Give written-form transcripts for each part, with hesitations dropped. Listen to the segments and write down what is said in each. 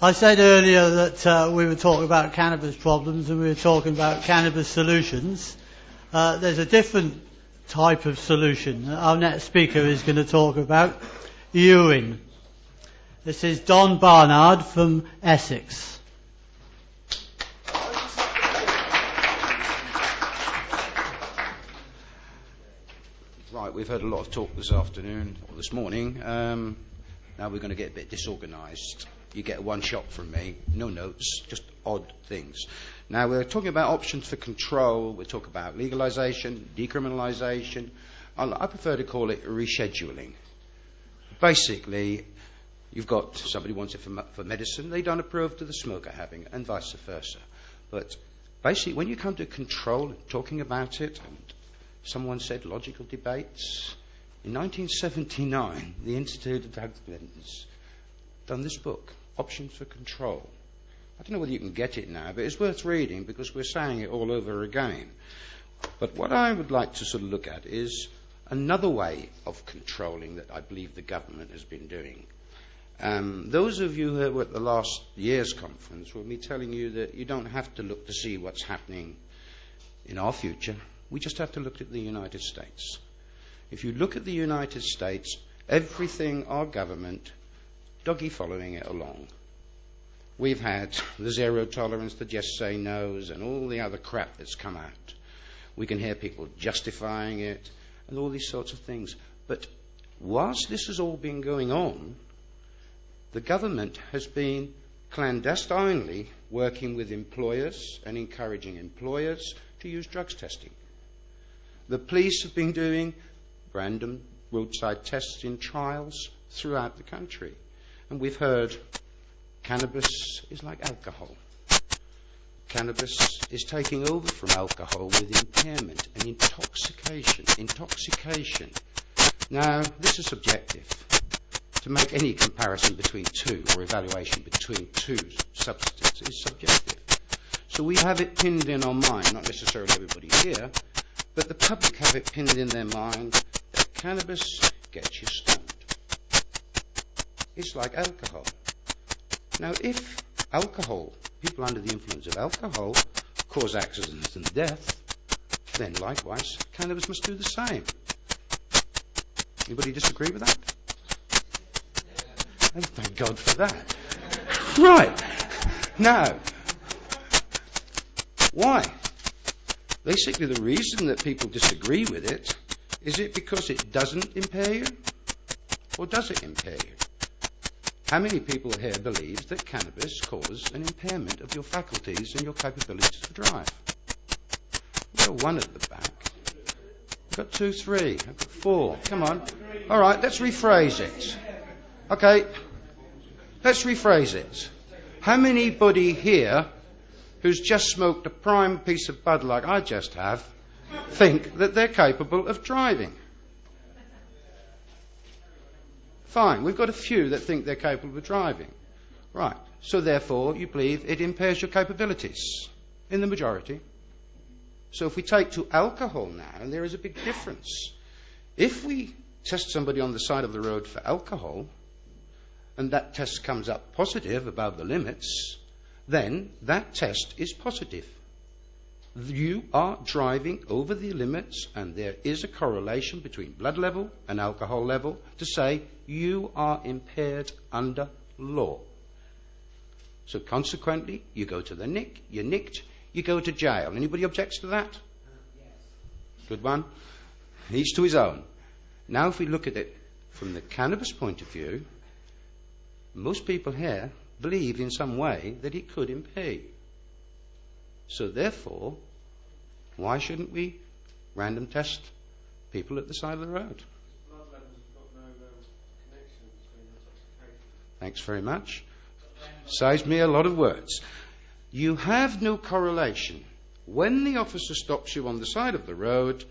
I said earlier that we were talking about cannabis problems and we were talking about cannabis solutions. There's a different type of solution our next speaker is going to talk about, urine. This is Don Barnard from Essex. Right, we've heard a lot of talk this afternoon, or this morning. Now we're going to get a bit disorganised. You get one shot from me, no notes, just odd things. Now we're talking about options for control. We're talking about legalisation, decriminalisation. I prefer to call it rescheduling. Basically, you've got somebody wants it for medicine, they don't approve to the smoker having it, and vice versa. But basically, when you come to control and talking about it, and someone said logical debates, in 1979, the Institute of Drug Dependence done this book, Options for Control. I don't know whether you can get it now, but it's worth reading because we're saying it all over again. But what I would like to sort of look at is another way of controlling that I believe the government has been doing. Those of you who were at the last year's conference will be telling you that you don't have to look to see what's happening in our future. We just have to look at the United States. If you look at the United States, everything our government, doggy following it along. We've had the zero tolerance, the just say no's, and all the other crap that's come out. We can hear people justifying it, and all these sorts of things. But whilst this has all been going on, the government has been clandestinely working with employers and encouraging employers to use drugs testing. The police have been doing random roadside tests in trials throughout the country. And we've heard cannabis is like alcohol. Cannabis is taking over from alcohol with impairment and intoxication. Intoxication. Now, this is subjective. To make any comparison between two or evaluation between two substances is subjective. So we have it pinned in our mind, not necessarily everybody here, but the public have it pinned in their mind that cannabis gets you stoned. It's like alcohol. Now, if alcohol, people under the influence of alcohol, cause accidents and death, then likewise, cannabis must do the same. Anybody disagree with that? And thank God for that. Right. Now, why? Basically, the reason that people disagree with it is it because it doesn't impair you, or does it impair you? How many people here believe that cannabis causes an impairment of your faculties and your capabilities to drive? We've got one at the back. I've got 2, 3. I've got 4. Come on. All right, let's rephrase it. Okay, let's rephrase it. How anybody here who's just smoked a prime piece of bud like I just have think that they're capable of driving? Fine, we've got a few that think they're capable of driving. Right, so therefore you believe it impairs your capabilities in the majority. So if we take to alcohol now, there is a big difference. If we test somebody on the side of the road for alcohol, and that test comes up positive above the limits, then that test is positive. You are driving over the limits, and there is a correlation between blood level and alcohol level to say you are impaired under law. So consequently, you go to the nick, you're nicked, you go to jail. Anybody objects to that? Yes. Good one. Each to his own. Now if we look at it from the cannabis point of view, most people here believe in some way that it could impair you. So therefore, why shouldn't we random test people at the side of the road? Blood levels have got no connection between intoxication. Thanks very much. Saves me a lot of words. You have no correlation. When the officer stops you on the side of the road,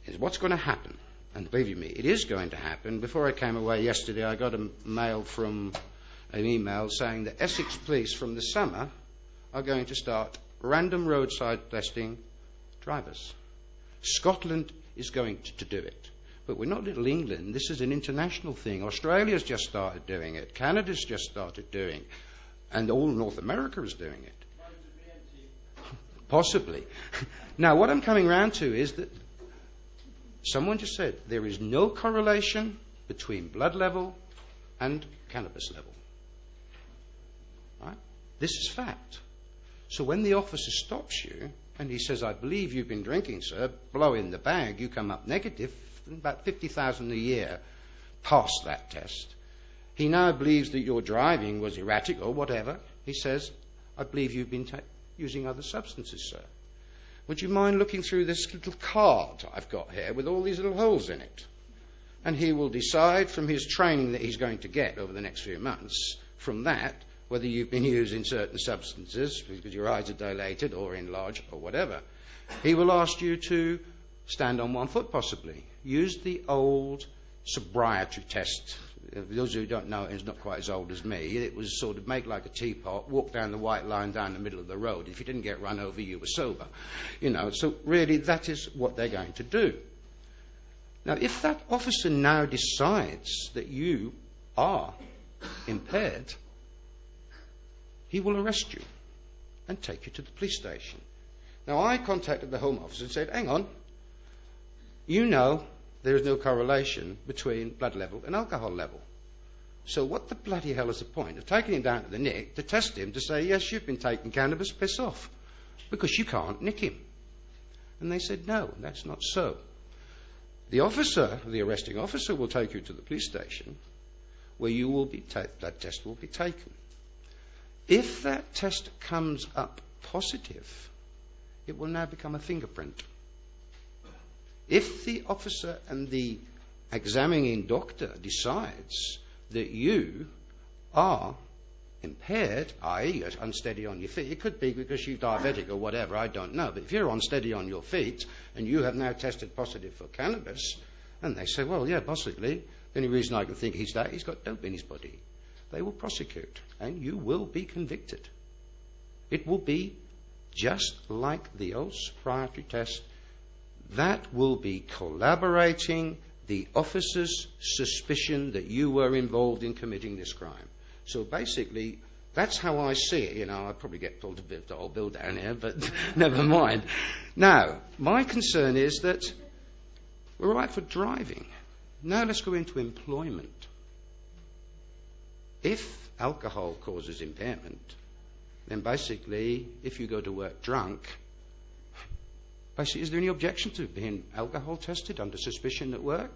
is what's going to happen. And believe me, it is going to happen. Before I came away yesterday, I got an email saying that Essex Police from the summer are going to start random roadside testing drivers. Scotland is going to do it. But we're not little England. This is an international thing. Australia's just started doing it. Canada's just started doing it. And all North America is doing it. Possibly. Now, what I'm coming round to is that someone just said there is no correlation between blood level and cannabis level. Right? This is fact. So when the officer stops you and he says, I believe you've been drinking, sir, blow in the bag, you come up negative, about 50,000 a year past that test. He now believes that your driving was erratic or whatever. He says, I believe you've been using other substances, sir. Would you mind looking through this little card I've got here with all these little holes in it? And he will decide from his training that he's going to get over the next few months, from that, whether you've been using certain substances because your eyes are dilated or enlarged or whatever. He will ask you to stand on one foot possibly. Use the old sobriety test. Those who don't know, it's not quite as old as me. It was sort of make like a teapot, walk down the white line down the middle of the road. If you didn't get run over, you were sober. So really that is what they're going to do. Now, if that officer now decides that you are impaired, he will arrest you and take you to the police station. Now, I contacted the Home Office and said, hang on, you know there is no correlation between blood level and alcohol level. So what the bloody hell is the point of taking him down to the nick to test him to say, yes, you've been taking cannabis, piss off, because you can't nick him. And they said, no, that's not so. The officer, the arresting officer, will take you to the police station where you will be that test will be taken. If that test comes up positive, it will now become a fingerprint. If the officer and the examining doctor decides that you are impaired, i.e. you're unsteady on your feet, it could be because you're diabetic or whatever, I don't know, but if you're unsteady on your feet and you have now tested positive for cannabis, and they say, well, yeah, possibly, the only reason I can think he's got dope in his body, they will prosecute and you will be convicted. It will be just like the old sobriety test. That will be collaborating the officer's suspicion that you were involved in committing this crime. So basically, that's how I see it. I'd probably get pulled a bit of the whole bill down here, but never mind. Now, my concern is that we're all right for driving. Now let's go into employment. If alcohol causes impairment, then basically, if you go to work drunk, basically, is there any objection to being alcohol tested under suspicion at work?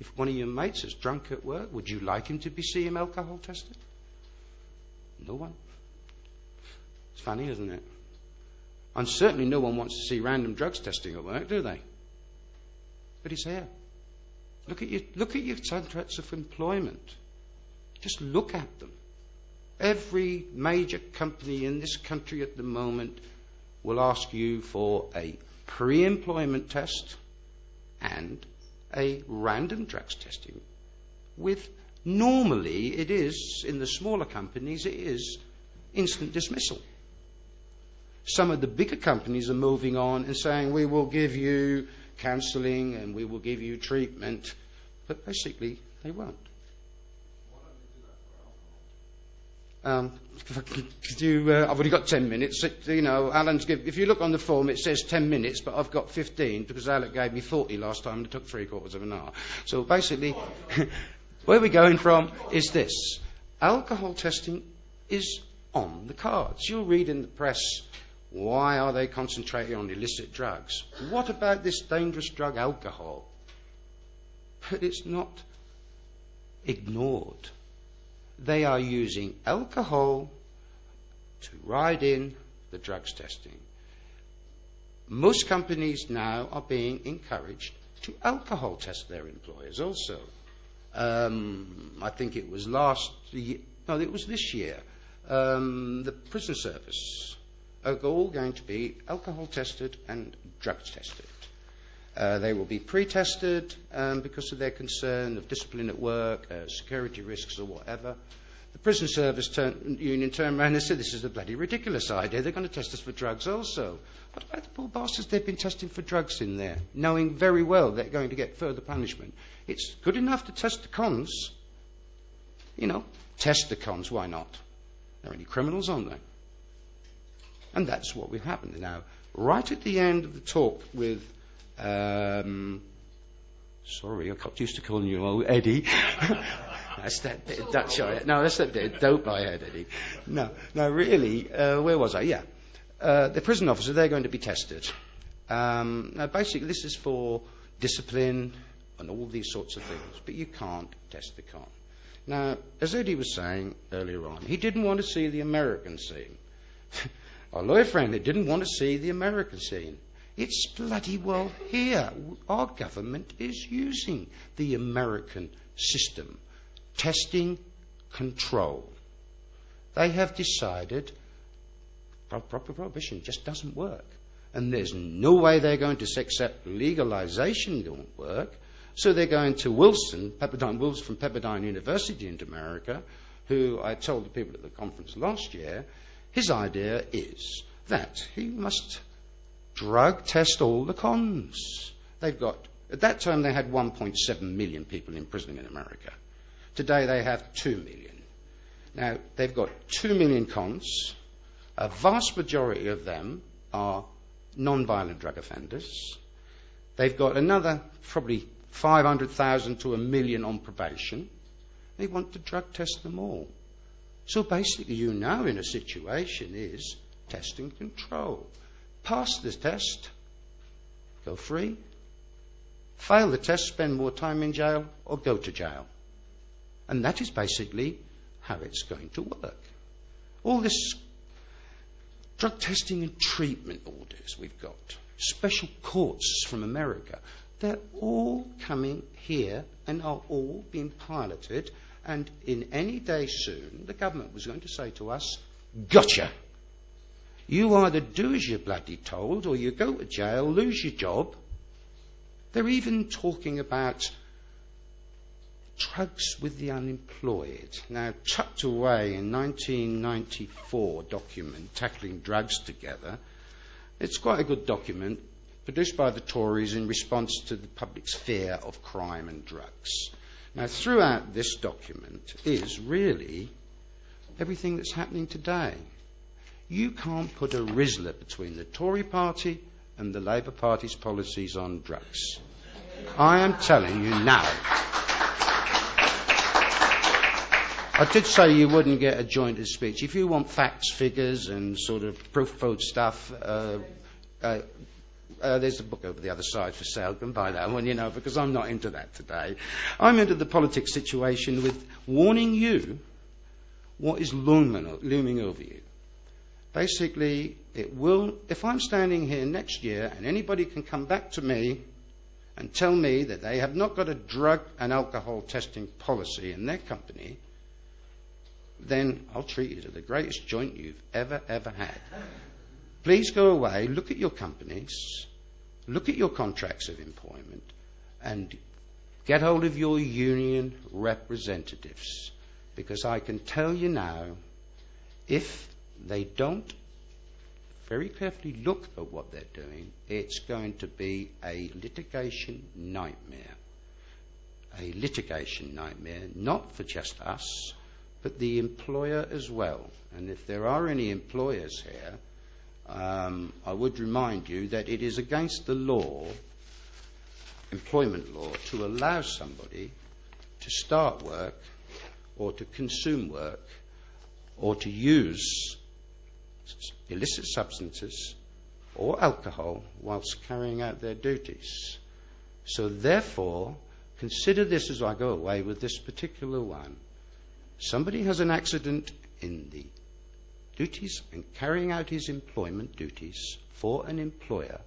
If one of your mates is drunk at work, would you like him to be seeing alcohol tested? No one. It's funny, isn't it? And certainly no one wants to see random drugs testing at work, do they? But it's here. Look at your contracts of employment. Just look at them. Every major company in this country at the moment will ask you for a pre-employment test and a random drugs testing. With normally it is, in the smaller companies, it is instant dismissal. Some of the bigger companies are moving on and saying, we will give you counselling and we will give you treatment, but basically they won't. I've already got 10 minutes. Alan's if you look on the form, it says 10 minutes, but I've got 15 because Alec gave me 40 last time and it took 3/4 of an hour. So basically, where we're going from is this. Alcohol testing is on the cards. You'll read in the press, why are they concentrating on illicit drugs? What about this dangerous drug, alcohol? But it's not ignored. They are using alcohol to ride in the drugs testing. Most companies now are being encouraged to alcohol test their employers also. I think it was it was this year. The prison service are all going to be alcohol tested and drugs tested. They will be pre-tested because of their concern of discipline at work, security risks or whatever. The prison service union turned around and said, this is a bloody ridiculous idea. They're going to test us for drugs also. What about the poor bastards? They've been testing for drugs in there, knowing very well they're going to get further punishment. It's good enough to test the cons. You know, test the cons. Why not? There are any criminals on there. And that's what will happen. Now, right at the end of the talk with... sorry, I got used to calling you old Eddie. That's that bit of Dutch I had. No, that's that bit of dope I had, Eddie. No, really, where was I? Yeah. The prison officer, they're going to be tested. Now, basically, this is for discipline and all these sorts of things, but you can't test the con. Now, as Eddie was saying earlier on, he didn't want to see the American scene. Our lawyer friend, he didn't want to see the American scene. It's bloody well here. Our government is using the American system. Testing, control. They have decided proper prohibition just doesn't work. And there's no way they're going to accept legalization won't work. So they're going to Wilson from Pepperdine University in America, who I told the people at the conference last year, his idea is that he must drug test all the cons. They've got, at that time they had 1.7 million people in prison in America. Today they have 2 million. Now, they've got 2 million cons. A vast majority of them are non-violent drug offenders. They've got another probably 500,000 to 1 million on probation. They want to drug test them all. So basically you now in a situation is test and control. Pass the test, go free. Fail the test, spend more time in jail, or go to jail. And that is basically how it's going to work. All this drug testing and treatment orders we've got, special courts from America, they're all coming here and are all being piloted. And in any day soon, the government was going to say to us, gotcha. You either do as you're bloody told, or you go to jail, lose your job. They're even talking about drugs with the unemployed. Now, tucked away in 1994 document, Tackling Drugs Together, it's quite a good document, produced by the Tories in response to the public's fear of crime and drugs. Now, throughout this document is really everything that's happening today. You can't put a Rizzler between the Tory party and the Labour Party's policies on drugs. I am telling you now. I did say you wouldn't get a jointed speech. If you want facts, figures, and sort of proof-filled stuff, there's a book over the other side for sale. You can buy that one, because I'm not into that today. I'm into the politics situation with warning you what is looming over you. Basically, it will, if I'm standing here next year and anybody can come back to me and tell me that they have not got a drug and alcohol testing policy in their company, then I'll treat you to the greatest joint you've ever had. Please go away, look at your companies, look at your contracts of employment, and get hold of your union representatives. Because I can tell you now, if they don't very carefully look at what they're doing, it's going to be a litigation nightmare. A litigation nightmare, not for just us, but the employer as well. And if there are any employers here, I would remind you that it is against the law, employment law, to allow somebody to start work or to consume work or to use illicit substances or alcohol whilst carrying out their duties. So therefore, consider this as I go away with this particular one. Somebody has an accident in the duties and carrying out his employment duties for an employer,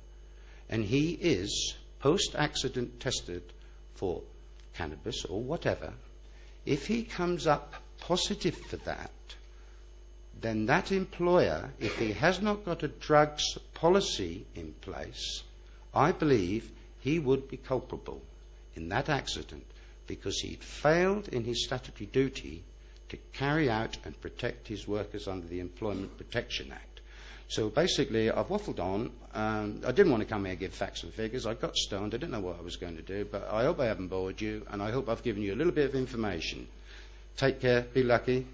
and he is post-accident tested for cannabis or whatever. If he comes up positive for that, then that employer, if he has not got a drugs policy in place, I believe he would be culpable in that accident because he'd failed in his statutory duty to to carry out and protect his workers under the Employment Protection Act. So basically, I've waffled on. I didn't want to come here and give facts and figures. I got stoned. I didn't know what I was going to do, but I hope I haven't bored you, and I hope I've given you a little bit of information. Take care. Be lucky.